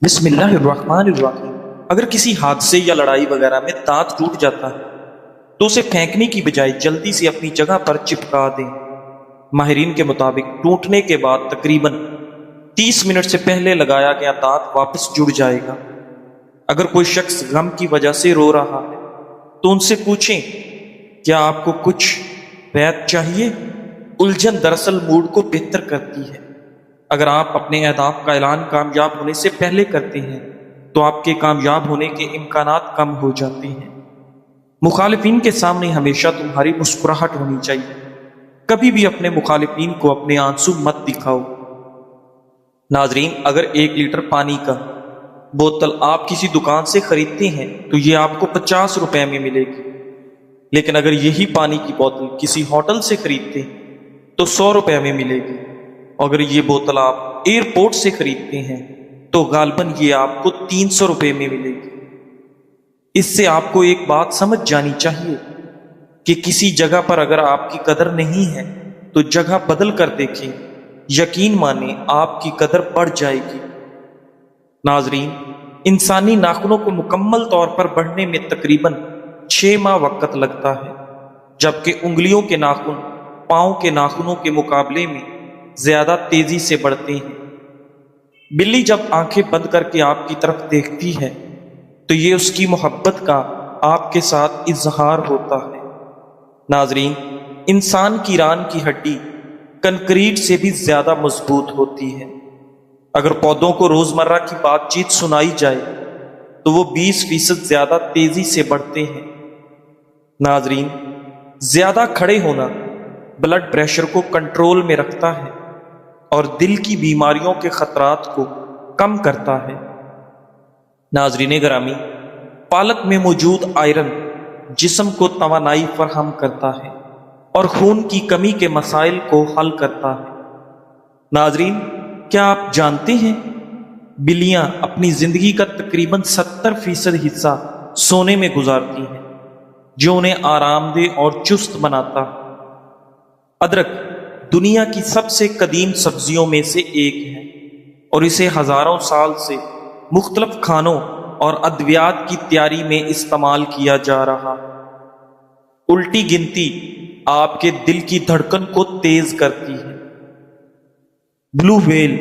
بسم اللہ الرحمن الرحیم۔ اگر کسی حادثے یا لڑائی وغیرہ میں دانت ٹوٹ جاتا ہے تو اسے پھینکنے کی بجائے جلدی سے اپنی جگہ پر چپکا دیں۔ ماہرین کے مطابق ٹوٹنے کے بعد تقریباً 30 منٹ سے پہلے لگایا گیا دانت واپس جڑ جائے گا۔ اگر کوئی شخص غم کی وجہ سے رو رہا ہے تو ان سے پوچھیں، کیا آپ کو کچھ بیعت چاہیے؟ الجھن دراصل موڈ کو بہتر کرتی ہے۔ اگر آپ اپنے اہداف کا اعلان کامیاب ہونے سے پہلے کرتے ہیں تو آپ کے کامیاب ہونے کے امکانات کم ہو جاتے ہیں۔ مخالفین کے سامنے ہمیشہ تمہاری مسکراہٹ ہونی چاہیے۔ کبھی بھی اپنے مخالفین کو اپنے آنسو مت دکھاؤ۔ ناظرین، اگر 1 لیٹر پانی کا بوتل آپ کسی دکان سے خریدتے ہیں تو یہ آپ کو 50 روپے میں ملے گی، لیکن اگر یہی پانی کی بوتل کسی ہوٹل سے خریدتے ہیں تو 100 روپے میں ملے گی۔ اگر یہ بوتل آپ ایئرپورٹ سے خریدتے ہیں تو غالباً یہ آپ کو 300 روپے میں ملے گی۔ اس سے آپ کو ایک بات سمجھ جانی چاہیے کہ کسی جگہ پر اگر آپ کی قدر نہیں ہے تو جگہ بدل کر دیکھیں، یقین مانیں آپ کی قدر بڑھ جائے گی۔ ناظرین، انسانی ناخنوں کو مکمل طور پر بڑھنے میں تقریباً 6 ماہ وقت لگتا ہے، جبکہ انگلیوں کے ناخن پاؤں کے ناخنوں کے مقابلے میں زیادہ تیزی سے بڑھتے ہیں۔ بلی جب آنکھیں بند کر کے آپ کی طرف دیکھتی ہے تو یہ اس کی محبت کا آپ کے ساتھ اظہار ہوتا ہے۔ ناظرین، انسان کی ران کی ہڈی کنکریٹ سے بھی زیادہ مضبوط ہوتی ہے۔ اگر پودوں کو روزمرہ کی بات چیت سنائی جائے تو وہ 20% زیادہ تیزی سے بڑھتے ہیں۔ ناظرین، زیادہ کھڑے ہونا بلڈ پریشر کو کنٹرول میں رکھتا ہے اور دل کی بیماریوں کے خطرات کو کم کرتا ہے۔ ناظرین گرامی، پالک میں موجود آئرن جسم کو توانائی فراہم کرتا ہے اور خون کی کمی کے مسائل کو حل کرتا ہے۔ ناظرین، کیا آپ جانتے ہیں بلیاں اپنی زندگی کا تقریباً 70% حصہ سونے میں گزارتی ہیں، جو انہیں آرام دہ اور چست بناتا ہے۔ ادرک دنیا کی سب سے قدیم سبزیوں میں سے ایک ہے اور اسے ہزاروں سال سے مختلف کھانوں اور ادویات کی تیاری میں استعمال کیا جا رہا ہے۔ الٹی گنتی آپ کے دل کی دھڑکن کو تیز کرتی ہے۔ بلو ویل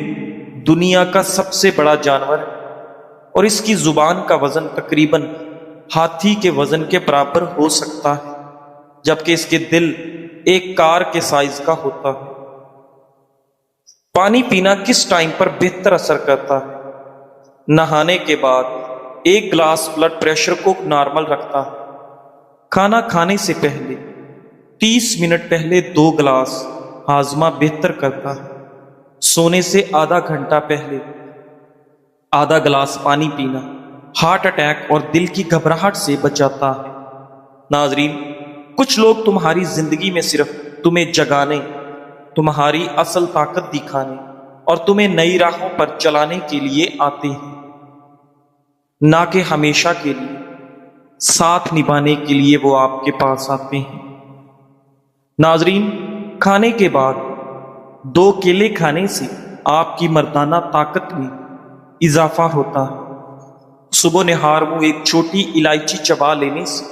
دنیا کا سب سے بڑا جانور ہے اور اس کی زبان کا وزن تقریباً ہاتھی کے وزن کے برابر ہو سکتا ہے، جبکہ اس کے دل ایک کار کے سائز کا ہوتا ہے۔ پانی پینا کس ٹائم پر بہتر اثر کرتا ہے؟ نہانے کے بعد 1 گلاس بلڈ پریشر کو نارمل رکھتا ہے۔ کھانا کھانے سے پہلے 30 منٹ پہلے 2 گلاس ہاضمہ بہتر کرتا ہے۔ سونے سے آدھا گھنٹہ پہلے آدھا گلاس پانی پینا ہارٹ اٹیک اور دل کی گھبراہٹ سے بچاتا ہے۔ ناظرین، کچھ لوگ تمہاری زندگی میں صرف تمہیں جگانے، تمہاری اصل طاقت دکھانے اور تمہیں نئی راہوں پر چلانے کے لیے آتے ہیں، نہ کہ ہمیشہ کے لیے ساتھ نبھانے کے لیے وہ آپ کے پاس آتے ہیں۔ ناظرین، کھانے کے بعد 2 کیلے کھانے سے آپ کی مردانہ طاقت میں اضافہ ہوتا ہے۔ صبح نہار میں ایک چھوٹی الائچی چبا لینے سے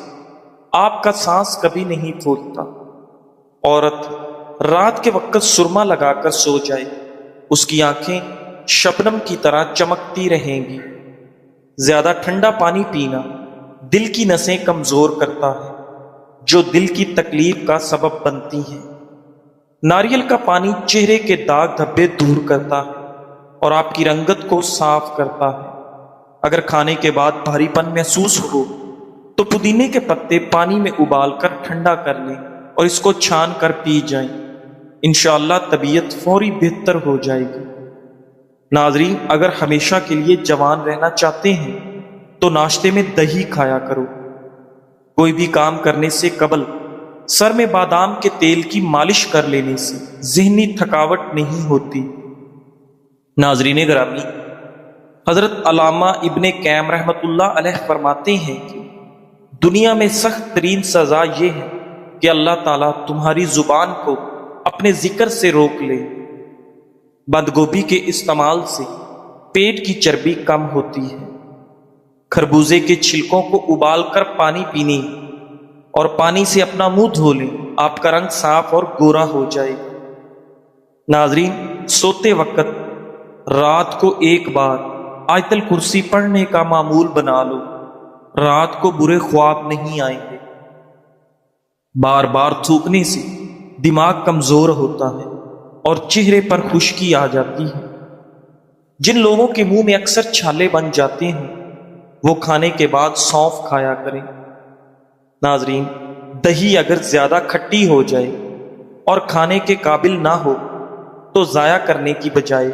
آپ کا سانس کبھی نہیں پھولتا۔ عورت رات کے وقت سرما لگا کر سو جائے، اس کی آنکھیں شبنم کی طرح چمکتی رہیں گی۔ زیادہ ٹھنڈا پانی پینا دل کی نسیں کمزور کرتا ہے، جو دل کی تکلیف کا سبب بنتی ہیں۔ ناریل کا پانی چہرے کے داغ دھبے دور کرتا ہے اور آپ کی رنگت کو صاف کرتا ہے۔ اگر کھانے کے بعد بھاری پن محسوس ہو تو پودینے کے پتے پانی میں ابال کر ٹھنڈا کر لیں اور اس کو چھان کر پی جائیں۔ انشاءاللہ طبیعت فوری بہتر ہو جائے گی۔ ناظرین، اگر ہمیشہ کے لیے جوان رہنا چاہتے ہیں تو ناشتے میں دہی کھایا کرو۔ کوئی بھی کام کرنے سے قبل سر میں بادام کے تیل کی مالش کر لینے سے ذہنی تھکاوٹ نہیں ہوتی۔ ناظرین گرامی، حضرت علامہ ابن قیم رحمۃ اللہ علیہ فرماتے ہیں کہ دنیا میں سخت ترین سزا یہ ہے کہ اللہ تعالیٰ تمہاری زبان کو اپنے ذکر سے روک لے۔ بند گوبھی کے استعمال سے پیٹ کی چربی کم ہوتی ہے۔ خربوزے کے چھلکوں کو ابال کر پانی پینے اور پانی سے اپنا منہ دھو لیں، آپ کا رنگ صاف اور گورا ہو جائے گا۔ ناظرین، سوتے وقت رات کو ایک بار آیت الکرسی پڑھنے کا معمول بنا لو، رات کو برے خواب نہیں آئیں گے۔ بار بار تھوکنے سے دماغ کمزور ہوتا ہے اور چہرے پر خشکی آ جاتی ہے۔ جن لوگوں کے منہ میں اکثر چھالے بن جاتے ہیں وہ کھانے کے بعد سونف کھایا کریں۔ ناظرین، دہی اگر زیادہ کھٹی ہو جائے اور کھانے کے قابل نہ ہو تو ضائع کرنے کی بجائے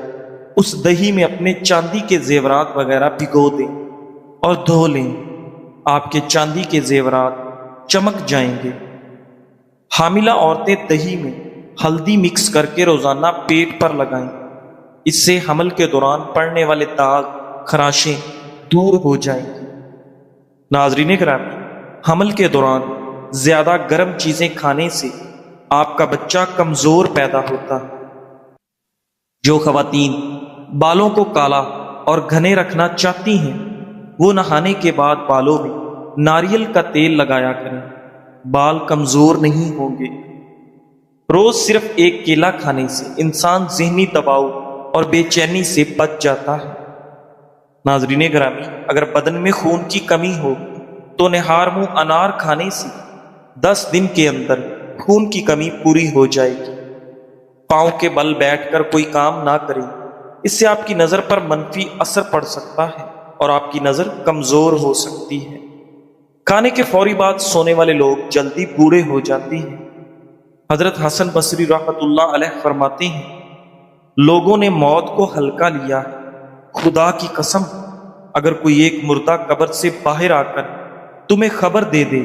اس دہی میں اپنے چاندی کے زیورات وغیرہ بھگو دیں اور دھو لیں، آپ کے چاندی کے زیورات چمک جائیں گے۔ حاملہ عورتیں دہی میں ہلدی مکس کر کے روزانہ پیٹ پر لگائیں، اس سے حمل کے دوران پڑنے والے داغ، خراشیں دور ہو جائیں گی۔ ناظرین گرامی، حمل کے دوران زیادہ گرم چیزیں کھانے سے آپ کا بچہ کمزور پیدا ہوتا ہے۔ جو خواتین بالوں کو کالا اور گھنے رکھنا چاہتی ہیں وہ نہانے کے بعد بالوں میں ناریل کا تیل لگایا کریں، بال کمزور نہیں ہوں گے۔ روز صرف ایک کیلا کھانے سے انسان ذہنی دباؤ اور بے چینی سے بچ جاتا ہے۔ ناظرین گرامی، اگر بدن میں خون کی کمی ہو تو نہار منہ انار کھانے سے 10 دن کے اندر خون کی کمی پوری ہو جائے گی۔ پاؤں کے بل بیٹھ کر کوئی کام نہ کریں، اس سے آپ کی نظر پر منفی اثر پڑ سکتا ہے اور آپ کی نظر کمزور ہو سکتی ہے۔ کھانے کے فوری بعد سونے والے لوگ جلدی بوڑھے ہو جاتے ہیں۔ حضرت حسن بصری رحمۃ اللہ علیہ فرماتے ہیں، لوگوں نے موت کو ہلکا لیا ہے، خدا کی قسم اگر کوئی ایک مردہ قبر سے باہر آ کر تمہیں خبر دے دے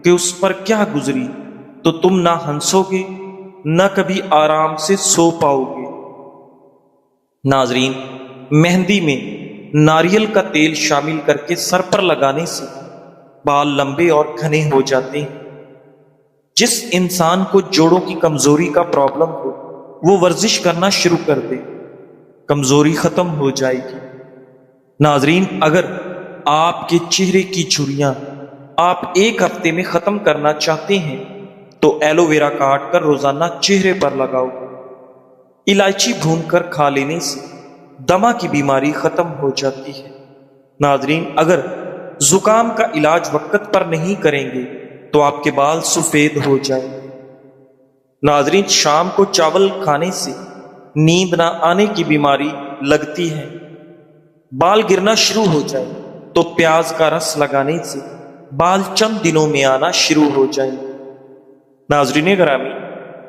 کہ اس پر کیا گزری تو تم نہ ہنسو گے نہ کبھی آرام سے سو پاؤ گے۔ ناظرین، مہندی میں ناریل کا تیل شامل کر کے سر پر لگانے سے بال لمبے اور گھنے ہو جاتے ہیں۔ جس انسان کو جوڑوں کی کمزوری کا پرابلم ہو وہ ورزش کرنا شروع کر دے، کمزوری ختم ہو جائے گی۔ ناظرین، اگر آپ کے چہرے کی جھریاں آپ ایک ہفتے میں ختم کرنا چاہتے ہیں تو ایلو ویرا کاٹ کر روزانہ چہرے پر لگاؤ۔ الائچی بھون کر کھا لینے سے دمہ کی بیماری ختم ہو جاتی ہے۔ ناظرین، اگر زکام کا علاج وقت پر نہیں کریں گے تو آپ کے بال سفید ہو جائیں گے۔ ناظرین، شام کو چاول کھانے سے نیند نہ آنے کی بیماری لگتی ہے۔ بال گرنا شروع ہو جائے تو پیاز کا رس لگانے سے بال چند دنوں میں آنا شروع ہو جائیں گے۔ ناظرین گرامی،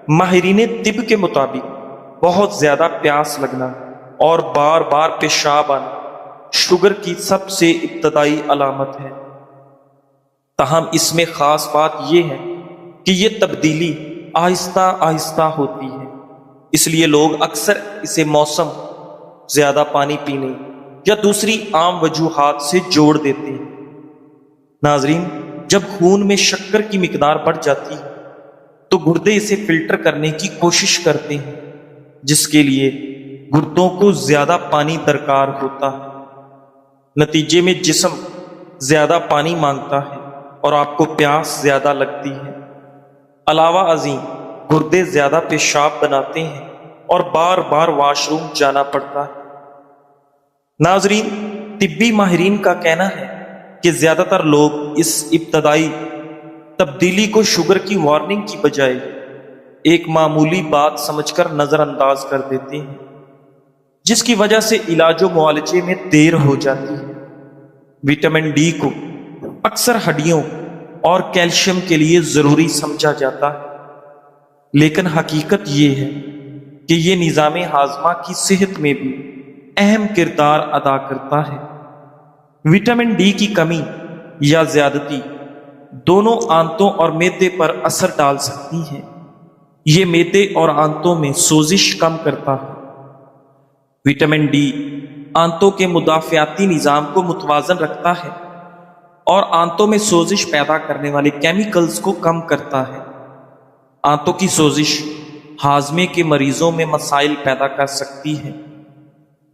ماہرین طب کے مطابق بہت زیادہ پیاس لگنا اور بار بار پیشاب آنا شوگر کی سب سے ابتدائی علامت ہے۔ تاہم اس میں خاص بات یہ ہے کہ یہ تبدیلی آہستہ آہستہ ہوتی ہے، اس لیے لوگ اکثر اسے موسم، زیادہ پانی پینے یا دوسری عام وجوہات سے جوڑ دیتے ہیں۔ ناظرین، جب خون میں شکر کی مقدار بڑھ جاتی ہے تو گردے اسے فلٹر کرنے کی کوشش کرتے ہیں، جس کے لیے گردوں کو زیادہ پانی درکار ہوتا ہے۔ نتیجے میں جسم زیادہ پانی مانگتا ہے اور آپ کو پیاس زیادہ لگتی ہے۔ علاوہ ازیں گردے زیادہ پیشاب بناتے ہیں اور بار بار واش روم جانا پڑتا ہے۔ ناظرین، طبی ماہرین کا کہنا ہے کہ زیادہ تر لوگ اس ابتدائی تبدیلی کو شوگر کی وارننگ کی بجائے ایک معمولی بات سمجھ کر نظر انداز کر دیتے ہیں، جس کی وجہ سے علاج و معالجے میں دیر ہو جاتی ہے۔ وٹامن ڈی کو اکثر ہڈیوں اور کیلشیم کے لیے ضروری سمجھا جاتا ہے، لیکن حقیقت یہ ہے کہ یہ نظام ہاضمہ کی صحت میں بھی اہم کردار ادا کرتا ہے۔ وٹامن ڈی کی کمی یا زیادتی دونوں آنتوں اور معدے پر اثر ڈال سکتی ہے۔ یہ معدے اور آنتوں میں سوزش کم کرتا ہے۔ وٹامن ڈی آنتوں کے مدافعاتی نظام کو متوازن رکھتا ہے اور آنتوں میں سوزش پیدا کرنے والے کیمیکلز کو کم کرتا ہے۔ آنتوں کی سوزش ہاضمے کے مریضوں میں مسائل پیدا کر سکتی ہے۔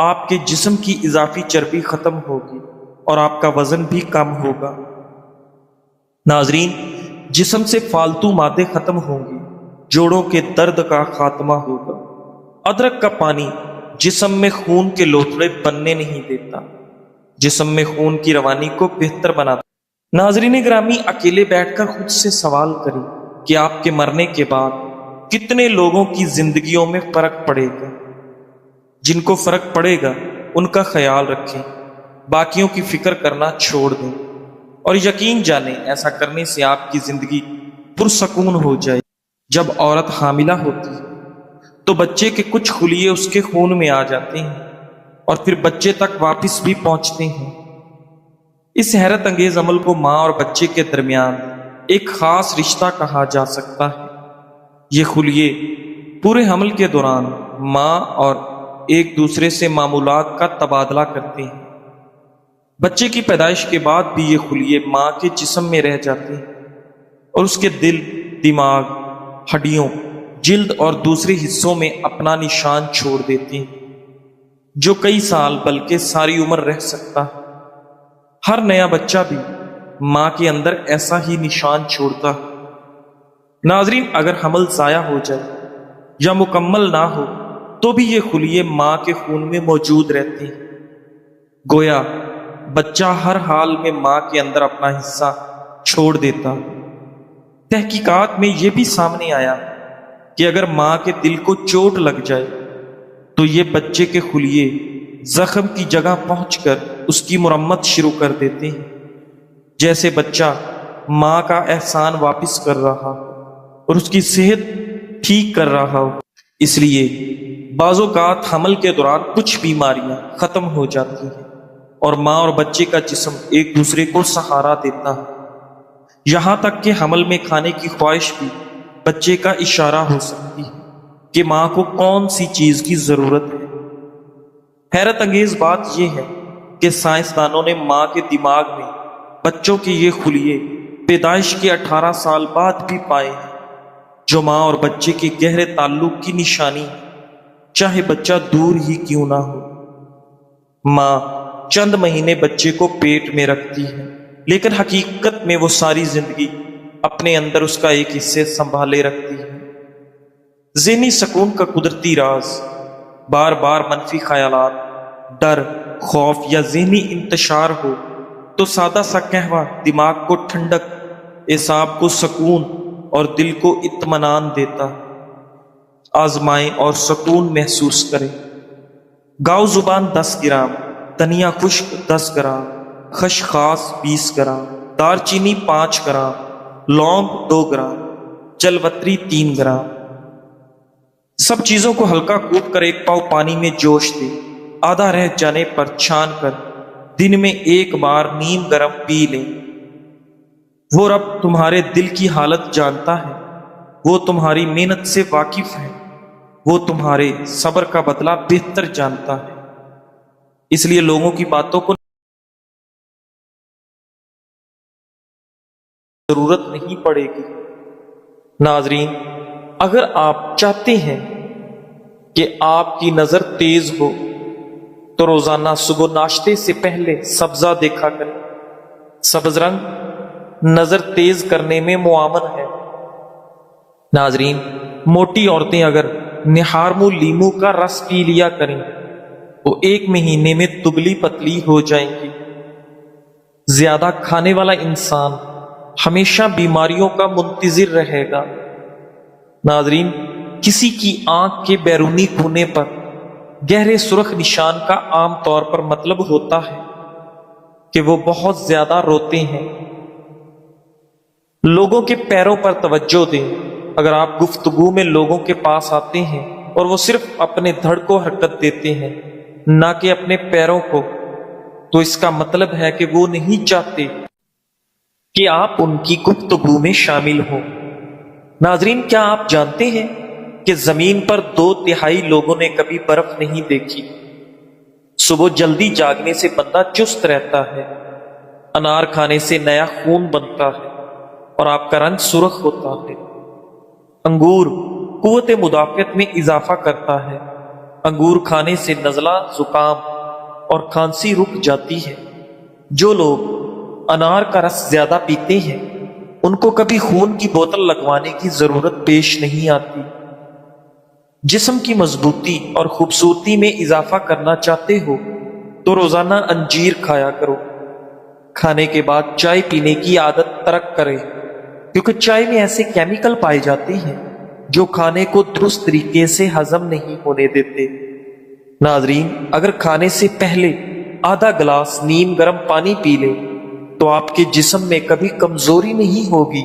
آپ کے جسم کی اضافی چربی ختم ہوگی اور آپ کا وزن بھی کم ہوگا۔ ناظرین، جسم سے فالتو مادے ختم ہوں گے، جوڑوں کے درد کا خاتمہ ہوگا۔ ادرک کا پانی جسم میں خون کے لوتھڑے بننے نہیں دیتا، جسم میں خون کی روانی کو بہتر بناتا۔ ناظرین گرامی، اکیلے بیٹھ کر خود سے سوال کریں کہ آپ کے مرنے کے بعد کتنے لوگوں کی زندگیوں میں فرق پڑے گا۔ جن کو فرق پڑے گا ان کا خیال رکھیں، باقیوں کی فکر کرنا چھوڑ دیں، اور یقین جانیں ایسا کرنے سے آپ کی زندگی پرسکون ہو جائے۔ جب عورت حاملہ ہوتی ہے تو بچے کے کچھ خلیے اس کے خون میں آ جاتے ہیں اور پھر بچے تک واپس بھی پہنچتے ہیں۔ اس حیرت انگیز عمل کو ماں اور بچے کے درمیان ایک خاص رشتہ کہا جا سکتا ہے۔ یہ خلیے پورے حمل کے دوران ماں اور ایک دوسرے سے معمولات کا تبادلہ کرتے ہیں۔ بچے کی پیدائش کے بعد بھی یہ خلیے ماں کے جسم میں رہ جاتے ہیں اور اس کے دل، دماغ، ہڈیوں، جلد اور دوسرے حصوں میں اپنا نشان چھوڑ دیتے ہیں، جو کئی سال بلکہ ساری عمر رہ سکتا ہے۔ ہر نیا بچہ بھی ماں کے اندر ایسا ہی نشان چھوڑتا ہے۔ ناظرین، اگر حمل ضائع ہو جائے یا مکمل نہ ہو تو بھی یہ خلیے ماں کے خون میں موجود رہتے ہیں۔ گویا بچہ ہر حال میں ماں کے اندر اپنا حصہ چھوڑ دیتا۔ تحقیقات میں یہ بھی سامنے آیا کہ اگر ماں کے دل کو چوٹ لگ جائے تو یہ بچے کے خلیے زخم کی جگہ پہنچ کر اس کی مرمت شروع کر دیتے ہیں، جیسے بچہ ماں کا احسان واپس کر رہا ہو اور اس کی صحت ٹھیک کر رہا ہو۔ اس لیے بعض اوقات حمل کے دوران کچھ بیماریاں ختم ہو جاتی ہیں اور ماں اور بچے کا جسم ایک دوسرے کو سہارا دیتا ہے، یہاں تک کہ حمل میں کھانے کی خواہش بھی بچے کا اشارہ ہو سکتی ہے کہ ماں کو کون سی چیز کی ضرورت ہے۔ حیرت انگیز بات یہ ہے کہ سائنسدانوں نے ماں کے دماغ میں بچوں کے یہ خلیے پیدائش کے 18 سال بعد بھی پائے ہیں، جو ماں اور بچے کے گہرے تعلق کی نشانی ہے، چاہے بچہ دور ہی کیوں نہ ہو۔ ماں چند مہینے بچے کو پیٹ میں رکھتی ہے، لیکن حقیقت میں وہ ساری زندگی اپنے اندر اس کا ایک حصے سنبھالے رکھتی ہے۔ ذہنی سکون کا قدرتی راز بار بار منفی خیالات، ڈر، خوف یا ذہنی انتشار ہو تو سادہ سا قہوہ دماغ کو ٹھنڈک، اعصاب کو سکون اور دل کو اطمینان دیتا۔ آزمائیں اور سکون محسوس کریں۔ گاؤ زبان 10 گرام، دھنیا خشک 10 گرام، خسخاس 20 گرام، دار چینی 5 گرام، لونگ 2 گرام، جلوتری 3 گرام۔ سب چیزوں کو ہلکا کوٹ کر ایک پاؤ پانی میں جوش دے، آدھا رہ جانے پر چھان کر دن میں 1 بار نیم گرم پی لیں۔ وہ رب تمہارے دل کی حالت جانتا ہے، وہ تمہاری محنت سے واقف ہے، وہ تمہارے صبر کا بدلہ بہتر جانتا ہے، اس لیے لوگوں کی باتوں کو ضرورت نہیں پڑے گی۔ ناظرین، اگر آپ چاہتے ہیں کہ آپ کی نظر تیز ہو تو روزانہ صبح ناشتے سے پہلے سبزہ دیکھا کریں۔ سبز رنگ نظر تیز کرنے میں معاون ہے۔ ناظرین، موٹی عورتیں اگر نہارمو لیمو کا رس پی لیا کریں وہ 1 مہینے میں دبلی پتلی ہو جائیں گی۔ زیادہ کھانے والا انسان ہمیشہ بیماریوں کا منتظر رہے گا۔ ناظرین، کسی کی آنکھ کے بیرونی کونے پر گہرے سرخ نشان کا عام طور پر مطلب ہوتا ہے کہ وہ بہت زیادہ روتے ہیں۔ لوگوں کے پیروں پر توجہ دیں۔ اگر آپ گفتگو میں لوگوں کے پاس آتے ہیں اور وہ صرف اپنے دھڑ کو حرکت دیتے ہیں نہ کہ اپنے پیروں کو، تو اس کا مطلب ہے کہ وہ نہیں چاہتے کہ آپ ان کی گفتگو میں شامل ہوں۔ ناظرین، کیا آپ جانتے ہیں کہ زمین پر 2/3 لوگوں نے کبھی برف نہیں دیکھی؟ صبح جلدی جاگنے سے بندہ چست رہتا ہے، انار کھانے سے نیا خون بنتا ہے اور آپ کا رنگ سرخ ہوتا ہے۔ انگور قوت مدافعت میں اضافہ کرتا ہے انگور کھانے سے نزلہ، زکام اور کھانسی رک جاتی ہے۔ جو لوگ انار کا رس زیادہ پیتے ہیں ان کو کبھی خون کی بوتل لگوانے کی ضرورت پیش نہیں آتی۔ جسم کی مضبوطی اور خوبصورتی میں اضافہ کرنا چاہتے ہو تو روزانہ انجیر کھایا کرو۔ کھانے کے بعد چائے پینے کی عادت ترک کرے، کیونکہ چائے میں ایسے کیمیکل پائے جاتے ہیں جو کھانے کو درست طریقے سے ہضم نہیں ہونے دیتے۔ ناظرین، اگر کھانے سے پہلے آدھا گلاس نیم گرم پانی پی لیں تو آپ کے جسم میں کبھی کمزوری نہیں ہوگی۔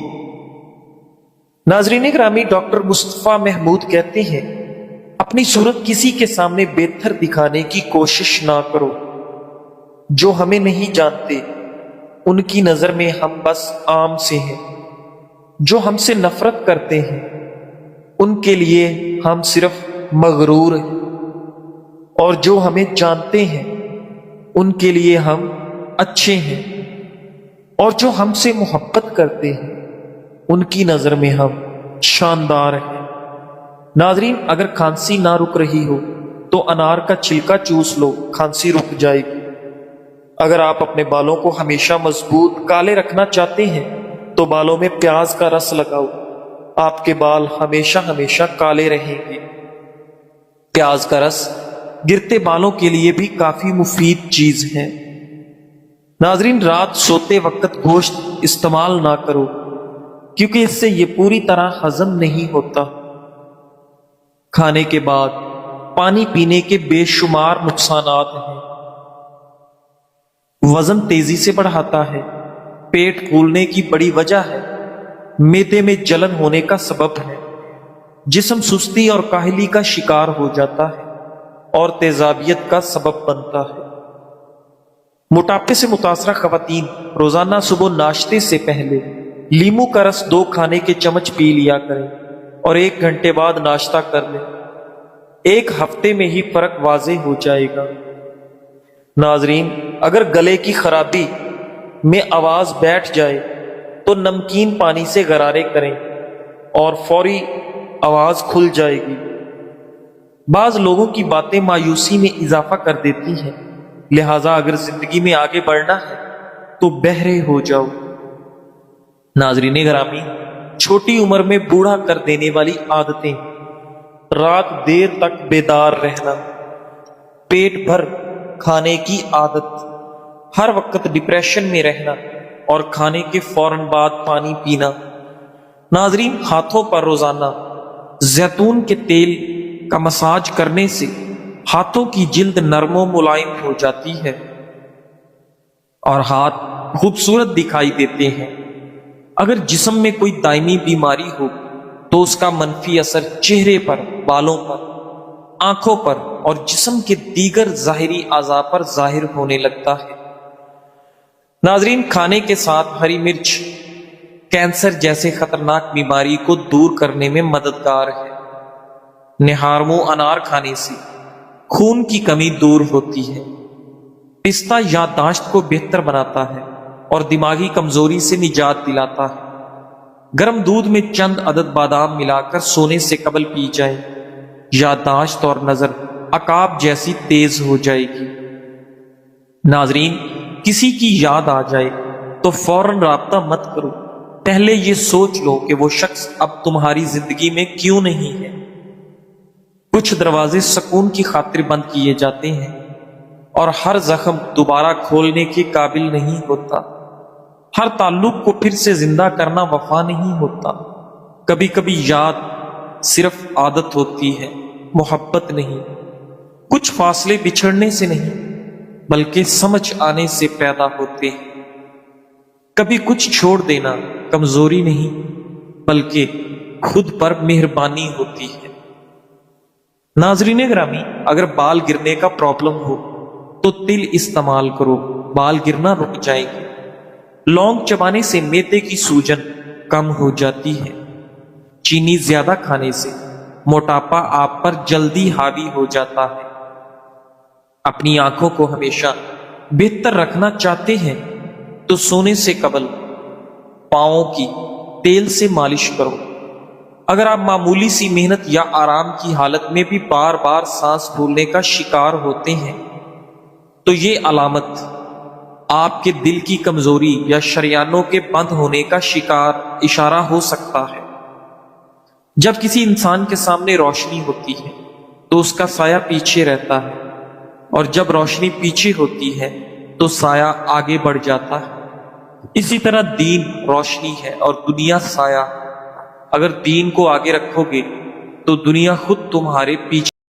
ناظرین گرامی، ڈاکٹر مصطفیٰ محمود کہتے ہیں، اپنی صورت کسی کے سامنے بہتر دکھانے کی کوشش نہ کرو۔ جو ہمیں نہیں جانتے ان کی نظر میں ہم بس عام سے ہیں۔ جو ہم سے نفرت کرتے ہیں ان کے لیے ہم صرف مغرور ہیں، اور جو ہمیں جانتے ہیں ان کے لیے ہم اچھے ہیں، اور جو ہم سے محبت کرتے ہیں ان کی نظر میں ہم شاندار ہیں۔ ناظرین، اگر کھانسی نہ رک رہی ہو تو انار کا چھلکا چوس لو، کھانسی رک جائے گی۔ اگر آپ اپنے بالوں کو ہمیشہ مضبوط کالے رکھنا چاہتے ہیں تو بالوں میں پیاز کا رس لگاؤ، آپ کے بال ہمیشہ کالے رہیں گے۔ پیاز کا رس گرتے بالوں کے لیے بھی کافی مفید چیز ہے۔ ناظرین، رات سوتے وقت گوشت استعمال نہ کرو، کیونکہ اس سے یہ پوری طرح ہضم نہیں ہوتا۔ کھانے کے بعد پانی پینے کے بے شمار نقصانات ہیں۔ وزن تیزی سے بڑھاتا ہے، پیٹ پھولنے کی بڑی وجہ ہے، معدے میں جلن ہونے کا سبب ہے، جسم سستی اور کاہلی کا شکار ہو جاتا ہے اور تیزابیت کا سبب بنتا ہے۔ موٹاپے سے متاثرہ خواتین روزانہ صبح ناشتے سے پہلے لیمو کا رس 2 کھانے کے چمچ پی لیا کریں اور 1 گھنٹے بعد ناشتہ کر لیں۔ 1 ہفتے میں ہی فرق واضح ہو جائے گا۔ ناظرین، اگر گلے کی خرابی میں آواز بیٹھ جائے تو نمکین پانی سے غرارے کریں اور فوری آواز کھل جائے گی۔ بعض لوگوں کی باتیں مایوسی میں اضافہ کر دیتی ہیں، لہذا اگر زندگی میں آگے بڑھنا ہے تو بہرے ہو جاؤ۔ ناظرین گرامی، چھوٹی عمر میں بوڑھا کر دینے والی عادتیں: رات دیر تک بیدار رہنا، پیٹ بھر کھانے کی عادت، ہر وقت ڈپریشن میں رہنا اور کھانے کے فوراً بعد پانی پینا۔ ناظرین، ہاتھوں پر روزانہ زیتون کے تیل کا مساج کرنے سے ہاتھوں کی جلد نرم و ملائم ہو جاتی ہے اور ہاتھ خوبصورت دکھائی دیتے ہیں۔ اگر جسم میں کوئی دائمی بیماری ہو تو اس کا منفی اثر چہرے پر، بالوں پر، آنکھوں پر اور جسم کے دیگر ظاہری اعضاء پر ظاہر ہونے لگتا ہے۔ ناظرین، کھانے کے ساتھ ہری مرچ کینسر جیسے خطرناک بیماری کو دور کرنے میں مددگار ہے۔ نہار منہ انار کھانے سے خون کی کمی دور ہوتی ہے۔ پستہ یادداشت کو بہتر بناتا ہے اور دماغی کمزوری سے نجات دلاتا ہے۔ گرم دودھ میں چند عدد بادام ملا کر سونے سے قبل پی جائیں، یادداشت اور نظر عقاب جیسی تیز ہو جائے گی۔ ناظرین، کسی کی یاد آ جائے تو فوراً رابطہ مت کرو، پہلے یہ سوچ لو کہ وہ شخص اب تمہاری زندگی میں کیوں نہیں ہے۔ کچھ دروازے سکون کی خاطر بند کیے جاتے ہیں اور ہر زخم دوبارہ کھولنے کے قابل نہیں ہوتا۔ ہر تعلق کو پھر سے زندہ کرنا وفا نہیں ہوتا۔ کبھی کبھی یاد صرف عادت ہوتی ہے، محبت نہیں۔ کچھ فاصلے بچھڑنے سے نہیں بلکہ سمجھ آنے سے پیدا ہوتے ہیں۔ کبھی کچھ چھوڑ دینا کمزوری نہیں بلکہ خود پر مہربانی ہوتی ہے۔ ناظرین گرامی، اگر بال گرنے کا پرابلم ہو تو تل استعمال کرو، بال گرنا رک جائیں گے۔ لونگ چبانے سے معدے کی سوجن کم ہو جاتی ہے۔ چینی زیادہ کھانے سے موٹاپا آپ پر جلدی حاوی ہو جاتا ہے۔ اپنی آنکھوں کو ہمیشہ بہتر رکھنا چاہتے ہیں تو سونے سے قبل پاؤں کی تیل سے مالش کرو۔ اگر آپ معمولی سی محنت یا آرام کی حالت میں بھی بار بار سانس پھولنے کا شکار ہوتے ہیں تو یہ علامت آپ کے دل کی کمزوری یا شریانوں کے بند ہونے کا اشارہ ہو سکتا ہے۔ جب کسی انسان کے سامنے روشنی ہوتی ہے تو اس کا سایہ پیچھے رہتا ہے، اور جب روشنی پیچھے ہوتی ہے تو سایہ آگے بڑھ جاتا ہے۔ اسی طرح دین روشنی ہے اور دنیا سایہ۔ اگر دین کو آگے رکھو گے تو دنیا خود تمہارے پیچھے